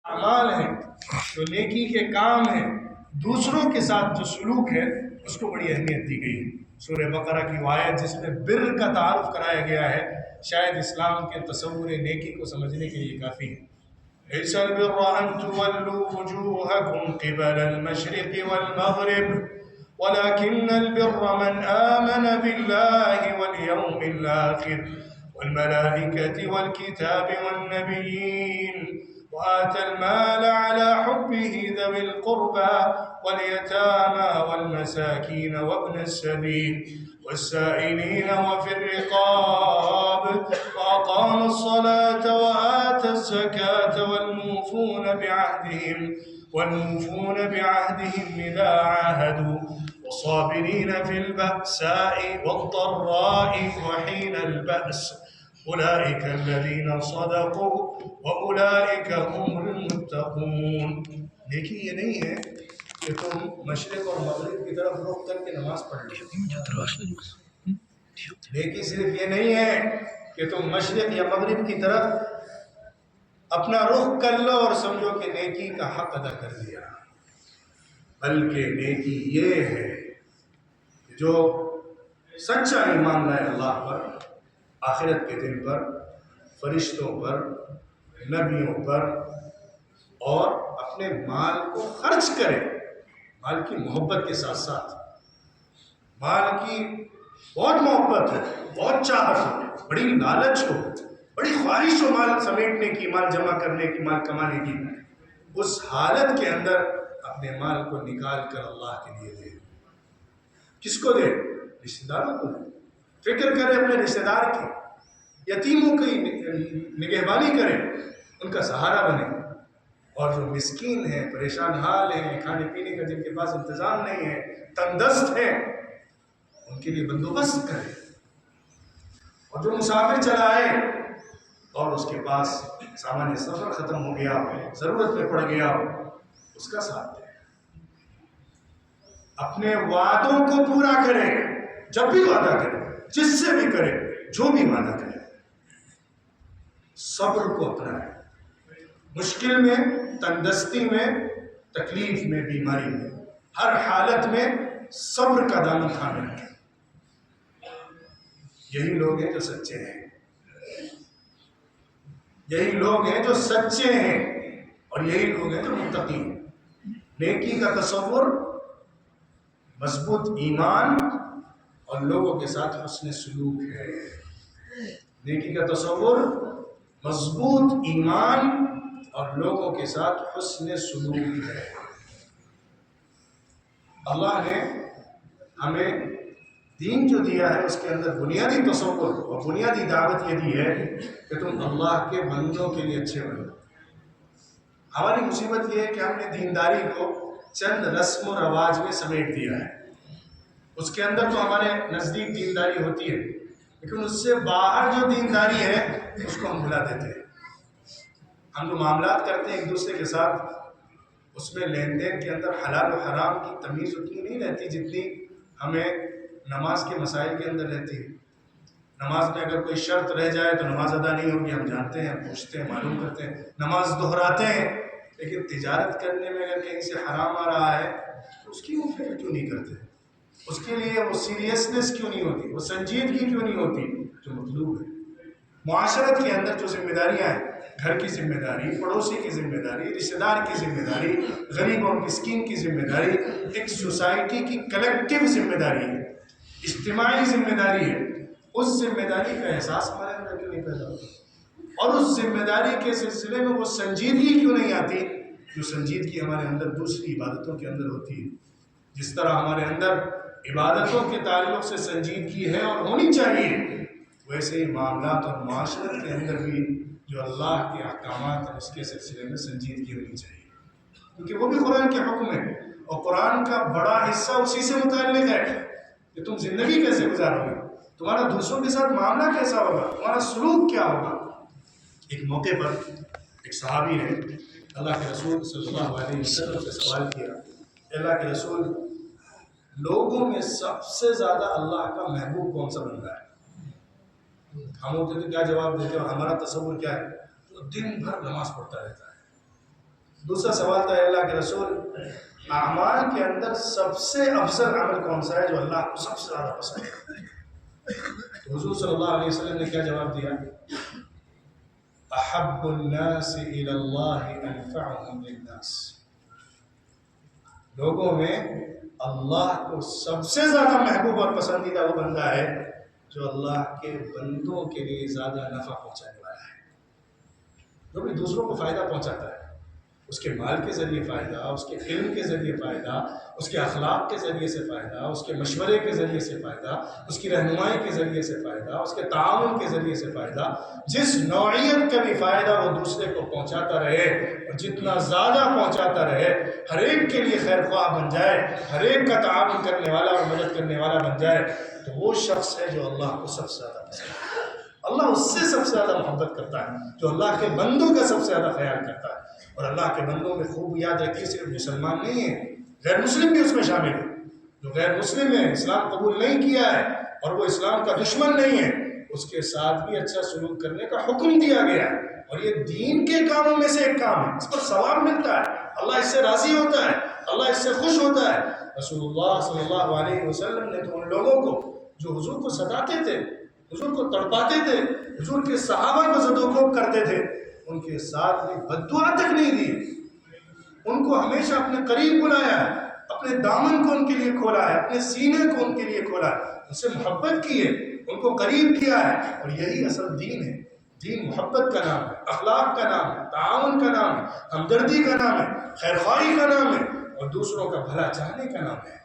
اعمال ہیں، جو نیکی کے کام ہیں، دوسروں کے ساتھ جو سلوک ہے اس کو بڑی اہمیت دی گئی ہے۔ سورہ بقرہ کی وہ آیت جس میں بر کا تعارف کرایا گیا ہے، شاید اسلام کے تصور نیکی کو سمجھنے کے لیے کافی ہے۔ ليس البر أن تولوا وجوهكم قبل المشرق والمغرب ولكن البر من آمن بالله واليوم الآخر والملائكة والكتاب والنبيين وآتى المال على حبه ذوي القربى واليتامى والمساكين وابن السبيل والسائلين وفي الرقاب وأقام الصلاة وآتى الزكاة والموفون بعهدهم إذا عاهدوا والصابرين في البأساء والضراء وحين البأس أولئك الذين صدقوا وأولئك هم المتقون۔ دیکھیے یہ نہیں ہے کہ تم مشرق اور مغرب کی طرف رخ کر کے نماز پڑھ لو۔ نیکی صرف یہ نہیں ہے کہ تم مشرق یا مغرب کی طرف اپنا رخ کر لو اور سمجھو کہ نیکی کا حق ادا کر دیا، بلکہ نیکی یہ ہے کہ جو سچا ایمان لائے اللہ پر، آخرت کے دن پر، فرشتوں پر، نبیوں پر، اور اپنے مال کو خرچ کرے، مال کی محبت کے ساتھ ساتھ۔ مال کی بہت محبت ہو، بہت چاہت ہو، بڑی لالچ ہو، بڑی خواہش ہو مال سمیٹنے کی، مال جمع کرنے کی، مال کمانے کی، اس حالت کے اندر اپنے مال کو نکال کر اللہ کے لیے دے۔ کس کو دے؟ رشتہ داروں کو دے۔ فکر کرے اپنے رشتہ دار کی، یتیموں کی نگہبانی کرے، ان کا سہارا بنے، اور جو مسکین ہیں، پریشان حال ہیں، کھانے پینے کا جن کے پاس انتظام نہیں ہے، تنگ دست ہیں، ان کے لیے بندوبست کرے، اور جو مسافر چلا آئے اور اس کے پاس سامان سفر ختم ہو گیا، ضرورت میں پڑ گیا، اس کا ساتھ دے۔ اپنے وعدوں کو پورا کرے، جب بھی وعدہ کرے، جس سے بھی کرے، جو بھی وعدہ کرے۔ صبر کو اپنائے، مشکل میں، تنگدستی میں، تکلیف میں، بیماری میں، ہر حالت میں صبر کا دامن تھامے رکھے۔ یہی لوگ ہیں جو سچے ہیں، یہی لوگ ہیں جو سچے ہیں، اور یہی لوگ ہیں جو متقی ہیں۔ نیکی کا تصور مضبوط ایمان اور لوگوں کے ساتھ حسن سلوک ہے۔ نیکی کا تصور مضبوط ایمان اور لوگوں کے ساتھ حسن سلوک ہے۔ اللہ نے ہمیں دین جو دیا ہے اس کے اندر بنیادی تصور اور بنیادی دعوت یہ دی ہے کہ تم اللہ کے بندوں کے لیے اچھے بنو۔ ہماری مصیبت یہ ہے کہ ہم نے دینداری کو چند رسم و رواج میں سمیٹ دیا ہے۔ اس کے اندر تو ہمارے نزدیک دینداری ہوتی ہے، لیکن اس سے باہر جو دینداری ہے اس کو ہم بھلا دیتے ہیں۔ ہم جو معاملات کرتے ہیں ایک دوسرے کے ساتھ، اس میں لین دین کے اندر حلال و حرام کی تمیز اتنی نہیں رہتی جتنی ہمیں نماز کے مسائل کے اندر رہتی ہے۔ نماز میں اگر کوئی شرط رہ جائے تو نماز ادا نہیں ہوگی، ہم جانتے ہیں، پوچھتے ہیں، معلوم کرتے ہیں، نماز دہراتے ہیں، لیکن تجارت کرنے میں اگر کہیں سے حرام آ رہا ہے تو اس کی وہ فکر کیوں نہیں کرتے؟ اس کے لیے وہ سیریسنس کیوں نہیں ہوتی؟ وہ سنجیدگی کیوں نہیں ہوتی جو مطلوب ہے؟ معاشرت کے اندر جو ذمہ داریاں ہیں، گھر کی ذمہ داری، پڑوسی کی ذمہ داری، رشتہ دار کی ذمہ داری، غریب اور مسکین کی ذمہ داری، ایک سوسائٹی کی کلیکٹیو ذمہ داری ہے، اجتماعی ذمہ داری ہے۔ اس ذمہ داری کا احساس ہمارے اندر کیوں نہیں پیدا ہوتا؟ اور اس ذمہ داری کے سلسلے میں وہ سنجیدگی کیوں نہیں آتی جو سنجیدگی ہمارے اندر دوسری عبادتوں کے اندر ہوتی ہے؟ جس طرح ہمارے اندر عبادتوں کے تعلق سے سنجیدگی ہے اور ہونی چاہیے، ویسے ہی معاملات اور معاشرت کے اندر بھی جو اللہ کے احکامات ہیں اس کے سلسلے میں سنجیدگی ہونی چاہیے، کیونکہ وہ بھی قرآن کے حکم ہے، اور قرآن کا بڑا حصہ اسی سے متعلق ہے کہ تم زندگی کیسے گزارو گے، تمہارا دوسروں کے ساتھ معاملہ کیسا ہوگا، تمہارا سلوک کیا ہوگا۔ ایک موقع پر ایک صحابی نے اللہ کے رسول صلی اللہ علیہ وسلم سے سوال کیا، اللہ کے رسول، لوگوں میں سب سے زیادہ اللہ کا محبوب کون سا بندہ ہے؟ ہم ہوتے تو کیا جواب دیتے ہیں، اور ہمارا تصور کیا ہے؟ تو دن بھر نماز پڑھتا رہتا ہے، دوسرا سوال تھا اللہ کے رسول اعمال کے اندر سب سے افضل عمل کون سا ہے جو اللہ کو سب سے زیادہ پسند ہے؟ تو حضور صلی اللہ علیہ وسلم نے کیا جواب دیا؟ احب الناس الى اللہ انفعهم للناس، لوگوں میں اللہ کو سب سے زیادہ محبوب اور پسندیدہ وہ بندہ ہے جو اللہ کے بندوں کے لیے زیادہ نفع پہنچانے والا ہے، جو بھی دوسروں کو فائدہ پہنچاتا ہے، اس کے مال کے ذریعے فائدہ، اس کے علم کے ذریعے فائدہ، اس کے اخلاق کے ذریعے سے فائدہ، اس کے مشورے کے ذریعے سے فائدہ، اس کی رہنمائی کے ذریعے سے فائدہ، اس کے تعاون کے ذریعے سے فائدہ، جس نوعیت کا بھی فائدہ وہ دوسرے کو پہنچاتا رہے اور جتنا زیادہ پہنچاتا رہے، ہر ایک کے لیے خیر خواہ بن جائے، ہر ایک کا تعاون کرنے والا اور مدد کرنے والا بن جائے، تو وہ شخص ہے جو اللہ کو سب سے زیادہ پسند ہے۔ اللہ اس سے سب سے زیادہ محبت کرتا ہے جو اللہ کے بندوں کا سب سے زیادہ خیال کرتا ہے۔ اور اللہ کے بندوں میں خوب یاد رکھیے صرف مسلمان نہیں ہیں، غیر مسلم بھی اس میں شامل ہے۔ جو غیر مسلم ہے، اسلام قبول نہیں کیا ہے اور وہ اسلام کا دشمن نہیں ہے، اس کے ساتھ بھی اچھا سلوک کرنے کا حکم دیا گیا ہے، اور یہ دین کے کاموں میں سے ایک کام ہے، اس پر ثواب ملتا ہے، اللہ اس سے راضی ہوتا ہے، اللہ اس سے خوش ہوتا ہے۔ رسول اللہ صلی اللہ علیہ وسلم نے تو ان لوگوں کو جو حضور کو ستاتے تھے، حضور کو تڑپاتے تھے، حضور کے صحابہ کو زدوکوب کرتے تھے، ان کے ساتھ بھی بد دعا تک نہیں دی، ان کو ہمیشہ اپنے قریب بلایا ہے، اپنے دامن کو ان کے لیے کھولا ہے، اپنے سینے کو ان کے لیے کھولا ہے، ان سے محبت کی ہے، ان کو قریب کیا ہے، اور یہی اصل دین ہے۔ دین محبت کا نام ہے، اخلاق کا نام ہے، تعاون کا نام ہے، ہمدردی کا نام ہے، خیرخواہی کا نام ہے، اور دوسروں کا بھلا چاہنے کا نام ہے۔